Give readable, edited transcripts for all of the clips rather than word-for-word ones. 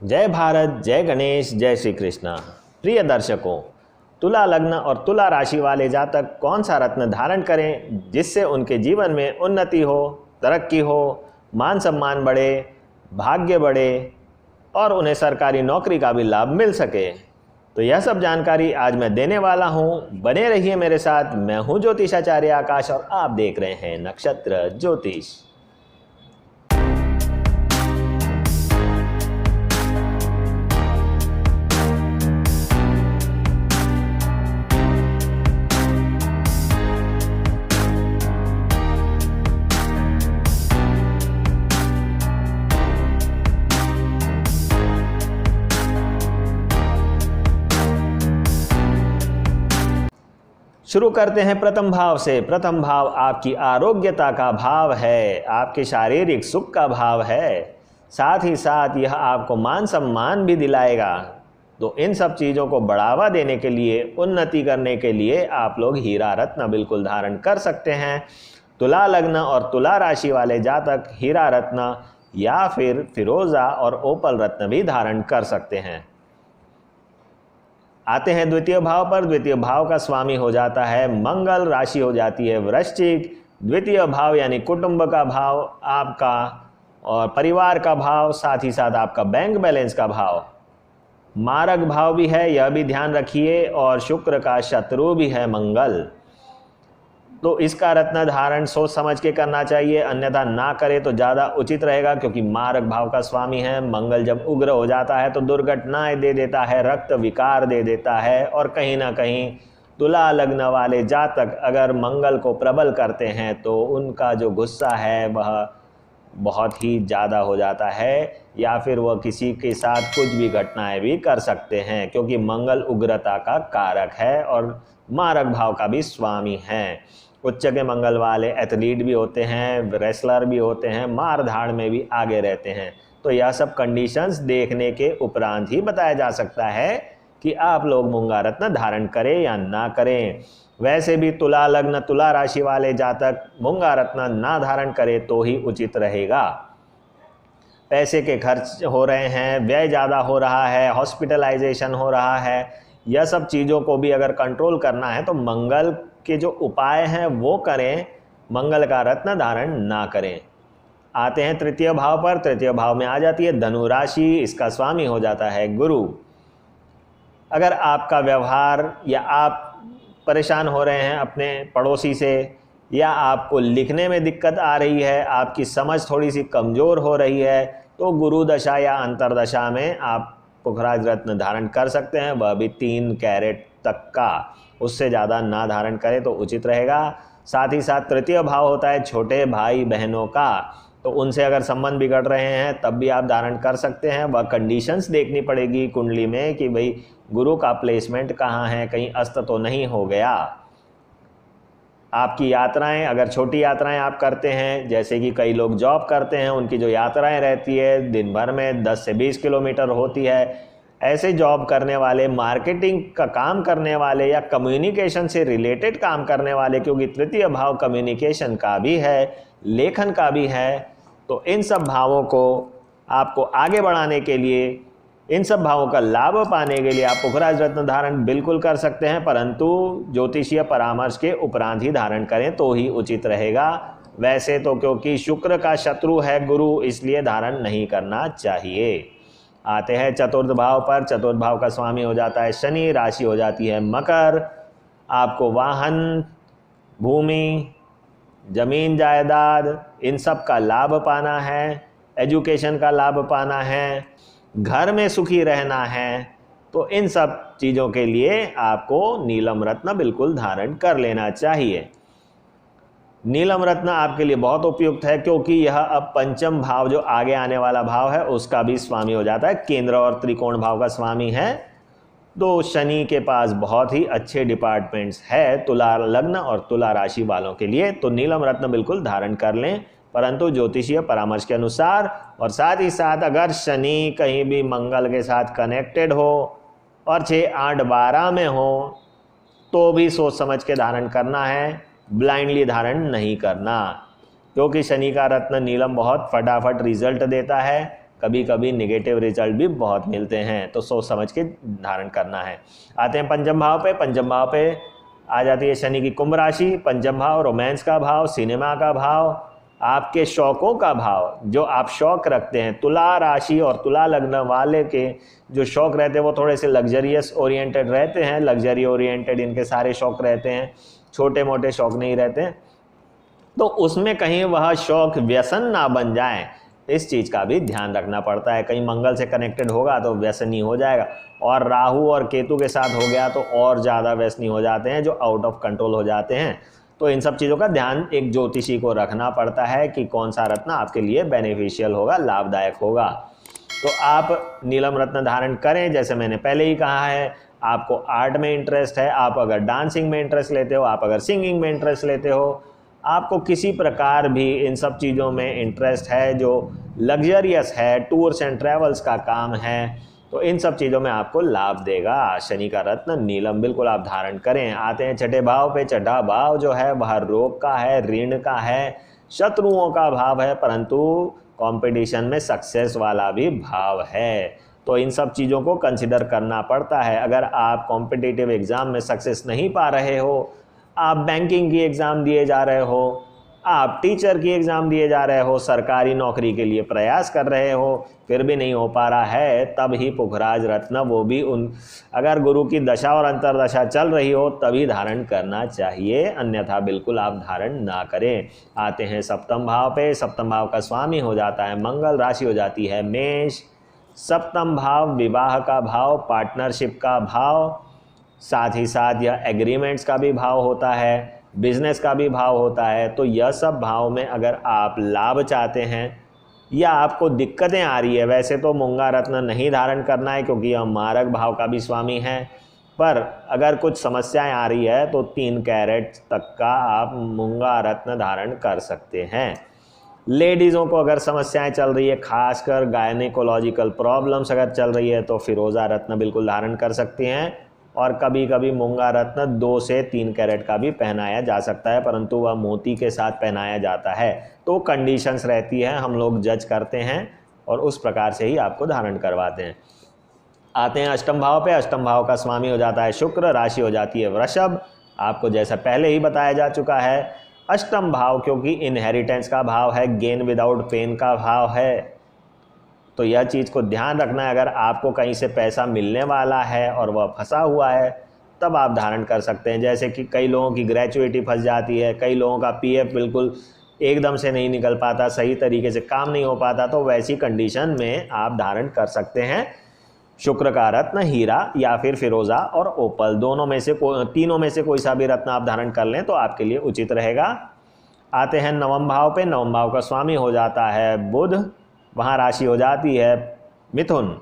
जय भारत, जय गणेश, जय श्री कृष्णा। प्रिय दर्शकों, तुला लग्न और तुला राशि वाले जातक कौन सा रत्न धारण करें जिससे उनके जीवन में उन्नति हो, तरक्की हो, मान सम्मान बढ़े, भाग्य बढ़े और उन्हें सरकारी नौकरी का भी लाभ मिल सके। तो यह सब जानकारी आज मैं देने वाला हूं। बने रहिए मेरे साथ। मैं हूं ज्योतिषाचार्य आकाश और आप देख रहे हैं नक्षत्र ज्योतिष। शुरू करते हैं प्रथम भाव से। प्रथम भाव आपकी आरोग्यता का भाव है, आपके शारीरिक सुख का भाव है, साथ ही साथ यह आपको मान सम्मान भी दिलाएगा। तो इन सब चीज़ों को बढ़ावा देने के लिए, उन्नति करने के लिए आप लोग हीरा रत्न बिल्कुल धारण कर सकते हैं। तुला लग्न और तुला राशि वाले जातक हीरा रत्न या फिर फिरोजा और ओपल रत्न भी धारण कर सकते हैं। आते हैं द्वितीय भाव पर। द्वितीय भाव का स्वामी हो जाता है मंगल, राशि हो जाती है वृश्चिक। द्वितीय भाव यानी कुटुंब का भाव आपका और परिवार का भाव, साथ ही साथ आपका बैंक बैलेंस का भाव। मारक भाव भी है, यह भी ध्यान रखिए, और शुक्र का शत्रु भी है मंगल। तो इसका रत्न धारण सोच समझ के करना चाहिए, अन्यथा ना करे तो ज़्यादा उचित रहेगा, क्योंकि मारक भाव का स्वामी है मंगल। जब उग्र हो जाता है तो दुर्घटनाएं दे देता है, रक्त विकार दे देता है, और कहीं ना कहीं तुला लग्न वाले जातक अगर मंगल को प्रबल करते हैं तो उनका जो गुस्सा है वह बहुत ही ज़्यादा हो जाता है, या फिर वह किसी के साथ कुछ भी घटनाएं भी कर सकते हैं, क्योंकि मंगल उग्रता का कारक है और मारक भाव का भी स्वामी है। उच्च के मंगल वाले एथलीट भी होते हैं, रेसलर भी होते हैं, मार धाड़ में भी आगे रहते हैं। तो यह सब कंडीशंस देखने के उपरांत ही बताया जा सकता है कि आप लोग मूंगा रत्न धारण करें या ना करें। वैसे भी तुला लग्न तुला राशि वाले जातक मूंगा रत्न ना धारण करें तो ही उचित रहेगा। पैसे के खर्च हो रहे हैं, व्यय ज़्यादा हो रहा है, हॉस्पिटलाइजेशन हो रहा है, यह सब चीज़ों को भी अगर कंट्रोल करना है तो मंगल के जो उपाय हैं वो करें, मंगल का रत्न धारण ना करें। आते हैं तृतीय भाव पर। तृतीय भाव में आ जाती है धनु राशि, इसका स्वामी हो जाता है गुरु। अगर आपका व्यवहार या आप परेशान हो रहे हैं अपने पड़ोसी से, या आपको लिखने में दिक्कत आ रही है, आपकी समझ थोड़ी सी कमज़ोर हो रही है, तो गुरु दशा या अंतरदशा में आप पुखराज रत्न धारण कर सकते हैं, वह भी 3 कैरेट तक का। उससे ज़्यादा ना धारण करें तो उचित रहेगा। साथ ही साथ तृतीय भाव होता है छोटे भाई बहनों का, तो उनसे अगर संबंध बिगड़ रहे हैं तब भी आप धारण कर सकते हैं। वह कंडीशंस देखनी पड़ेगी कुंडली में कि भाई गुरु का प्लेसमेंट कहाँ है, कहीं अस्त तो नहीं हो गया। आपकी यात्राएं, अगर छोटी यात्राएं आप करते हैं, जैसे कि कई लोग जॉब करते हैं, उनकी जो यात्राएं रहती है दिन भर में 10 से 20 किलोमीटर होती है, ऐसे जॉब करने वाले, मार्केटिंग का काम करने वाले या कम्युनिकेशन से रिलेटेड काम करने वाले, क्योंकि तृतीय भाव कम्युनिकेशन का भी है, लेखन का भी है, तो इन सब भावों को आपको आगे बढ़ाने के लिए, इन सब भावों का लाभ पाने के लिए आप पुखराज रत्न धारण बिल्कुल कर सकते हैं, परंतु ज्योतिषीय परामर्श के उपरांत ही धारण करें तो ही उचित रहेगा। वैसे तो क्योंकि शुक्र का शत्रु है गुरु, इसलिए धारण नहीं करना चाहिए। आते हैं चतुर्थ भाव पर। चतुर्थ भाव का स्वामी हो जाता है शनि, राशि हो जाती है मकर। आपको वाहन, भूमि, जमीन जायदाद, इन सब का लाभ पाना है, एजुकेशन का लाभ पाना है, घर में सुखी रहना है, तो इन सब चीज़ों के लिए आपको नीलम रत्न बिल्कुल धारण कर लेना चाहिए। नीलम रत्न आपके लिए बहुत उपयुक्त है, क्योंकि यह अब पंचम भाव जो आगे आने वाला भाव है उसका भी स्वामी हो जाता है, केंद्र और त्रिकोण भाव का स्वामी है। तो शनि के पास बहुत ही अच्छे डिपार्टमेंट्स है तुला लग्न और तुला राशि वालों के लिए। तो नीलम रत्न बिल्कुल धारण कर लें, परंतु ज्योतिषीय परामर्श के अनुसार। और साथ ही साथ अगर शनि कहीं भी मंगल के साथ कनेक्टेड हो और 6, 8, 12 में हो तो भी सोच समझ के धारण करना है, ब्लाइंडली धारण नहीं करना, क्योंकि शनि का रत्न नीलम बहुत फटाफट रिजल्ट देता है। कभी कभी निगेटिव रिजल्ट भी बहुत मिलते हैं, तो सोच समझ के धारण करना है। आते हैं पंचम भाव पे। पंचम भाव पे आ जाती है शनि की कुंभ राशि। पंचम भाव रोमांस का भाव, सिनेमा का भाव, आपके शौकों का भाव, जो आप शौक रखते हैं। तुला राशि और तुला लग्न वाले के जो शौक रहते हैं वो थोड़े से लग्जरियस ओरिएंटेड रहते हैं, लग्जरी ओरिएंटेड इनके सारे शौक रहते हैं, छोटे मोटे शौक नहीं रहते हैं। तो उसमें कहीं वह शौक व्यसन ना बन जाए, इस चीज़ का भी ध्यान रखना पड़ता है। कहीं मंगल से कनेक्टेड होगा तो व्यसनी हो जाएगा, और राहु और केतु के साथ हो गया तो और ज़्यादा व्यसनी हो जाते हैं, जो आउट ऑफ कंट्रोल हो जाते हैं। तो इन सब चीज़ों का ध्यान एक ज्योतिषी को रखना पड़ता है कि कौन सा रत्न आपके लिए बेनिफिशियल होगा, लाभदायक होगा। तो आप नीलम रत्न धारण करें। जैसे मैंने पहले ही कहा है, आपको आर्ट में इंटरेस्ट है, आप अगर डांसिंग में इंटरेस्ट लेते हो, आप अगर सिंगिंग में इंटरेस्ट लेते हो, आपको किसी प्रकार भी इन सब चीज़ों में इंटरेस्ट है जो लग्जरियस है, टूर्स एंड ट्रैवल्स का काम है, तो इन सब चीज़ों में आपको लाभ देगा शनि का रत्न नीलम, बिल्कुल आप धारण करें। आते हैं छठे भाव पे। छठा भाव जो है वह रोग का है, ऋण का है, शत्रुओं का भाव है, परंतु कंपटीशन में सक्सेस वाला भी भाव है। तो इन सब चीज़ों को कंसिडर करना पड़ता है। अगर आप कॉम्पिटिटिव एग्ज़ाम में सक्सेस नहीं पा रहे हो, आप बैंकिंग की एग्ज़ाम दिए जा रहे हो, आप टीचर की एग्ज़ाम दिए जा रहे हो, सरकारी नौकरी के लिए प्रयास कर रहे हो, फिर भी नहीं हो पा रहा है, तब ही पुखराज रत्न, वो भी अगर गुरु की दशा और अंतरदशा चल रही हो तभी धारण करना चाहिए, अन्यथा बिल्कुल आप धारण ना करें। आते हैं सप्तम भाव पे। सप्तम भाव का स्वामी हो जाता है मंगल, राशि हो जाती है मेष। सप्तम भाव विवाह का भाव, पार्टनरशिप का भाव, साथ ही साथ यह एग्रीमेंट्स का भी भाव होता है, बिजनेस का भी भाव होता है। तो यह सब भाव में अगर आप लाभ चाहते हैं या आपको दिक्कतें आ रही है, वैसे तो मूंगा रत्न नहीं धारण करना है क्योंकि यह मारक भाव का भी स्वामी है, पर अगर कुछ समस्याएं आ रही है तो 3 कैरेट तक का आप मूंगा रत्न धारण कर सकते हैं। लेडीज़ों को अगर समस्याएं चल रही है, खासकर गायनेकोलॉजिकल प्रॉब्लम्स अगर चल रही है, तो फिरोज़ा रत्न बिल्कुल धारण कर सकती हैं। और कभी कभी मूंगा रत्न 2 से 3 कैरेट का भी पहनाया जा सकता है, परंतु वह मोती के साथ पहनाया जाता है। तो कंडीशंस रहती हैं, हम लोग जज करते हैं और उस प्रकार से ही आपको धारण करवाते हैं। आते हैं अष्टम भाव पे। अष्टम भाव का स्वामी हो जाता है शुक्र, राशि हो जाती है वृषभ। आपको जैसा पहले ही बताया जा चुका है, अष्टम भाव क्योंकि इनहेरिटेंस का भाव है, गेन विदाउट पेन का भाव है, तो यह चीज़ को ध्यान रखना है। अगर आपको कहीं से पैसा मिलने वाला है और वह फंसा हुआ है, तब आप धारण कर सकते हैं। जैसे कि कई लोगों की ग्रेचुइटी फंस जाती है, कई लोगों का पीएफ बिल्कुल एकदम से नहीं निकल पाता, सही तरीके से काम नहीं हो पाता, तो वैसी कंडीशन में आप धारण कर सकते हैं शुक्र का रत्न, हीरा या फिर फिरोज़ा और ओपल, तीनों में से कोई सा भी रत्न आप धारण कर लें तो आपके लिए उचित रहेगा। आते हैं नवम भाव पे। नवम भाव का स्वामी हो जाता है बुध, वहाँ राशि हो जाती है मिथुन।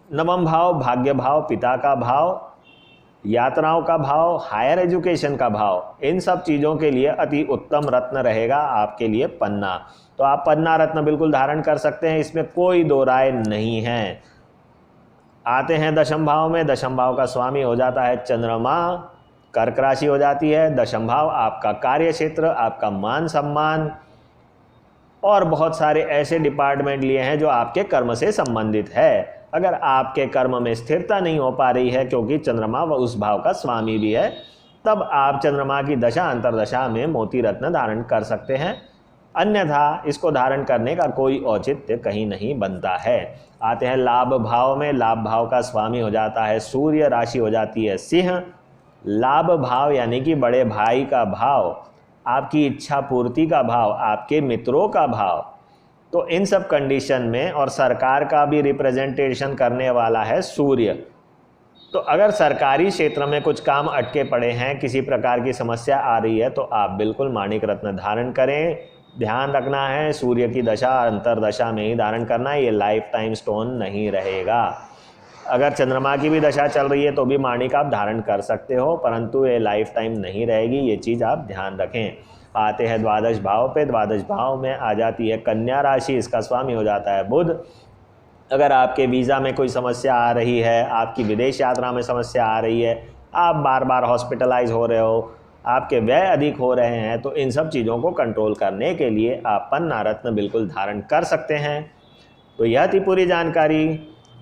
नवम भाव भाग्य भाव, पिता का भाव, यात्राओं का भाव, हायर एजुकेशन का भाव, इन सब चीज़ों के लिए अति उत्तम रत्न रहेगा आपके लिए पन्ना। तो आप पन्ना रत्न बिल्कुल धारण कर सकते हैं, इसमें कोई दो राय नहीं है। आते हैं दशम भाव में। दशम भाव का स्वामी हो जाता है चंद्रमा, कर्क राशि हो जाती है। दशम भाव आपका कार्य क्षेत्र, आपका मान सम्मान और बहुत सारे ऐसे डिपार्टमेंट लिए हैं जो आपके कर्म से संबंधित है। अगर आपके कर्म में स्थिरता नहीं हो पा रही है क्योंकि चंद्रमा व उस भाव का स्वामी भी है, तब आप चंद्रमा की दशा अंतरदशा में मोती रत्न धारण कर सकते हैं, अन्यथा इसको धारण करने का कोई औचित्य कहीं नहीं बनता है। आते हैं लाभ भाव में। लाभ भाव का स्वामी हो जाता है सूर्य, राशि हो जाती है सिंह। लाभ भाव यानी कि बड़े भाई का भाव, आपकी इच्छा पूर्ति का भाव, आपके मित्रों का भाव, तो इन सब कंडीशन में और सरकार का भी रिप्रेजेंटेशन करने वाला है सूर्य। तो अगर सरकारी क्षेत्र में कुछ काम अटके पड़े हैं, किसी प्रकार की समस्या आ रही है, तो आप बिल्कुल माणिक रत्न धारण करें। ध्यान रखना है सूर्य की दशा अंतरदशा में ही धारण करना है, ये लाइफ टाइम स्टोन नहीं रहेगा। अगर चंद्रमा की भी दशा चल रही है तो भी माणिक आप धारण कर सकते हो, परंतु ये लाइफ टाइम नहीं रहेगी, ये चीज़ आप ध्यान रखें। आते हैं द्वादश भाव पे। द्वादश भाव में आ जाती है कन्या राशि, इसका स्वामी हो जाता है बुध। अगर आपके वीज़ा में कोई समस्या आ रही है, आपकी विदेश यात्रा में समस्या आ रही है, आप बार बार हॉस्पिटलाइज हो रहे हो, आपके व्यय अधिक हो रहे हैं, तो इन सब चीज़ों को कंट्रोल करने के लिए आप पन्ना रत्न बिल्कुल धारण कर सकते हैं। तो यह थी पूरी जानकारी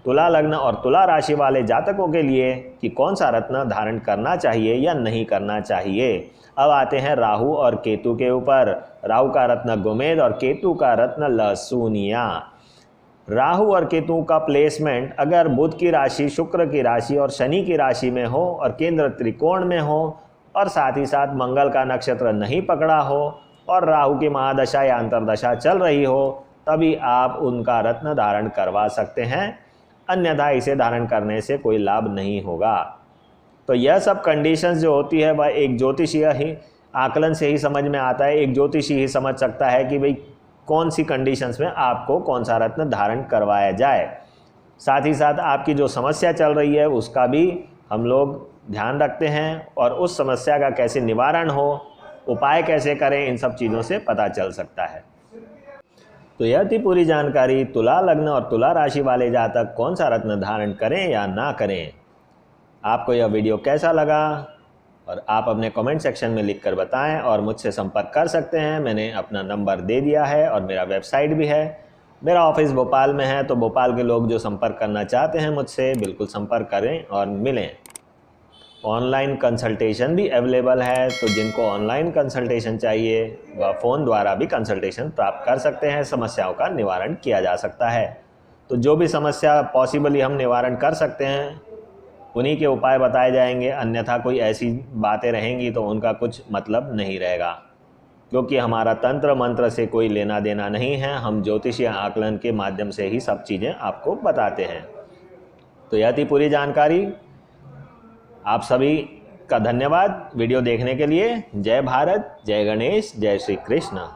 तुला लग्न और तुला राशि वाले जातकों के लिए कि कौन सा रत्न धारण करना चाहिए या नहीं करना चाहिए। अब आते हैं राहु और केतु के ऊपर। राहु का रत्न गोमेद और केतु का रत्न लहसुनिया। राहु और केतु का प्लेसमेंट अगर बुध की राशि, शुक्र की राशि और शनि की राशि में हो और केंद्र त्रिकोण में हो और साथ ही साथ मंगल का नक्षत्र नहीं पकड़ा हो और राहु की महादशा या अंतरदशा चल रही हो, तभी आप उनका रत्न धारण करवा सकते हैं, अन्यथा इसे धारण करने से कोई लाभ नहीं होगा। तो यह सब कंडीशंस जो होती है वह एक ज्योतिषीय ही आकलन से ही समझ में आता है। एक ज्योतिषी ही समझ सकता है कि भाई कौन सी कंडीशंस में आपको कौन सा रत्न धारण करवाया जाए। साथ ही साथ आपकी जो समस्या चल रही है उसका भी हम लोग ध्यान रखते हैं और उस समस्या का कैसे निवारण हो, उपाय कैसे करें, इन सब चीज़ों से पता चल सकता है। तो यह थी पूरी जानकारी तुला लग्न और तुला राशि वाले जातक कौन सा रत्न धारण करें या ना करें। आपको यह वीडियो कैसा लगा और आप अपने कमेंट सेक्शन में लिखकर बताएं और मुझसे संपर्क कर सकते हैं। मैंने अपना नंबर दे दिया है और मेरा वेबसाइट भी है। मेरा ऑफिस भोपाल में है, तो भोपाल के लोग जो संपर्क करना चाहते हैं मुझसे बिल्कुल संपर्क करें और मिलें। ऑनलाइन कंसल्टेशन भी अवेलेबल है, तो जिनको ऑनलाइन कंसल्टेशन चाहिए वह फ़ोन द्वारा भी कंसल्टेशन प्राप्त कर सकते हैं। समस्याओं का निवारण किया जा सकता है। तो जो भी समस्या पॉसिबली हम निवारण कर सकते हैं उन्हीं के उपाय बताए जाएंगे, अन्यथा कोई ऐसी बातें रहेंगी तो उनका कुछ मतलब नहीं रहेगा, क्योंकि हमारा तंत्र मंत्र से कोई लेना देना नहीं है। हम ज्योतिषीय आकलन के माध्यम से ही सब चीज़ें आपको बताते हैं। तो यह थी पूरी जानकारी। आप सभी का धन्यवाद वीडियो देखने के लिए। जय भारत, जय गणेश, जय श्री कृष्ण।